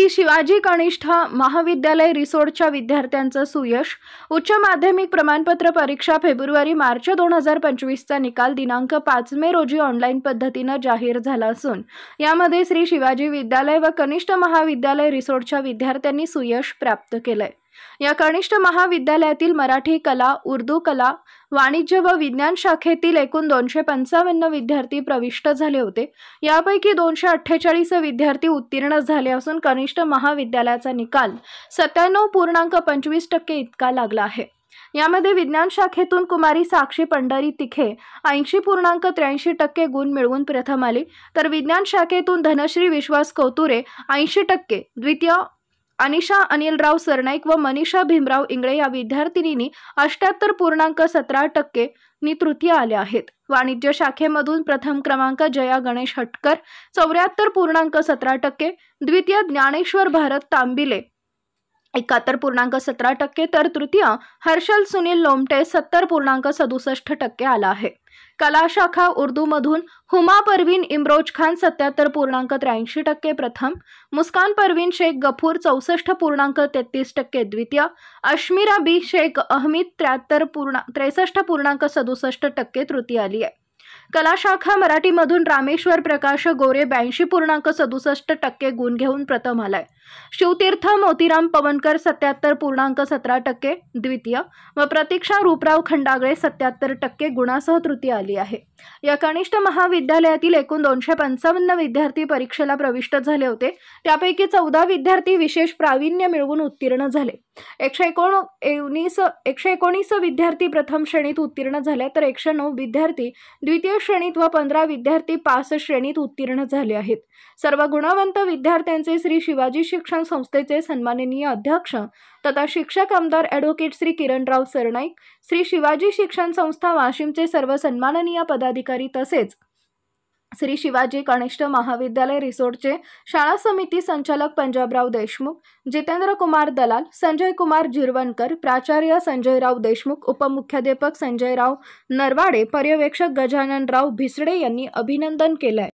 श्री शिवाजी कनिष्ठ महाविद्यालय रिसोडच्या विद्यार्थ्यांचं सुयश। उच्च माध्यमिक प्रमाणपत्र परीक्षा फेब्रुवारी-मार्च 2025 चा निकाल दिनांक 5 मे रोजी ऑनलाईन पद्धतीने जाहीर झाला असून यामध्ये श्री शिवाजी विद्यालय व कनिष्ठ महाविद्यालय रिसोडच्या विद्यार्थ्यांनी सुयश प्राप्त केलंय। या कनिष्ठ महाविद्यालयातील मराठी, कला, उर्दू, कला, वाणिज्य व विज्ञान शाखेतील एकूण 255 विद्यार्थी प्रविष्ट झाले होते। यापैकी 248 विद्यार्थी उत्तीर्ण झाले असून कनिष्ठ महाविद्यालयाचा निकाल 97.25% इतका लागला आहे। यामध्ये विज्ञान शाखेतून कुमारी साक्षी पंढरी तिखे 80.83% गुण मिळवून प्रथम आली, तर विज्ञान शाखेतून धनश्री विश्वास कौतुरे 80%, द्वितीय अनिशा अनिलराव सरनाईक व मनीषा भीमराव इंगळे या विद्यार्थिनींनी 78.17% नी तृतीय आले आहेत। वाणिज्य शाखेमधून प्रथम क्रमांक जया गणेश हटकर 74.17%, द्वितीय ज्ञानेश्वर भारत तांबिले 71.17%, तर तृतीय हर्षल सुनील लोमटे 70.67% आला आहे। कला शाखा उर्दू मधून हुमा परवीन इमरोज खान 77.83% प्रथम, मुस्कान परवीन शेख गफूर 64.33% द्वितीय, अश्मीरा बी शेख अहमीद 63.67% तृतीय आली आहे। कला शाखा मराठी मधून रामेश्वर प्रकाश गोरे 82.67% गुण घेऊन प्रथम आलाय। शिवतीर्थ मोतीराम पवनकर 77.17% द्वितीय व प्रतीक्षा रूपराव खंडागळे 77% गुणासह तृतीय आली आहे। या कनिष्ठ महाविद्यालयातील एकूण 255 विद्यार्थी परीक्षेला प्रविष्ट झाले होते। त्यापैकी 14 विद्यार्थी विशेष प्रावीण्य मिळवून उत्तीर्ण झाले। 119 विद्यार्थी प्रथम श्रेणीत उत्तीर्ण झाले, तर 109 विद्यार्थी द्वितीय श्रेणीत व 15 विद्यार्थी पास श्रेणीत उत्तीर्ण झाले आहेत। सर्व गुणवंत विद्यार्थ्यांचे श्री शिवाजी शिक्षण संस्थेचे सन्माननीय अध्यक्ष तथा शिक्षक आमदार ॲडव्होकेट श्री किरणराव सरनाईक, श्री शिवाजी शिक्षण संस्था वाशिमचे सर्व सन्माननीय पदाधिकारी तसेच श्री शिवाजी कनिष्ठ महाविद्यालय रिसोडचे शाळा समिती संचालक पंजाबराव देशमुख, जितेंद्र कुमार दलाल, संजय कुमार जिरवणकर, प्राचार्य संजयराव देशमुख, उपमुख्याध्यापक संजयराव नरवाडे, पर्यवेक्षक गजाननराव भिसडे यांनी अभिनंदन केले।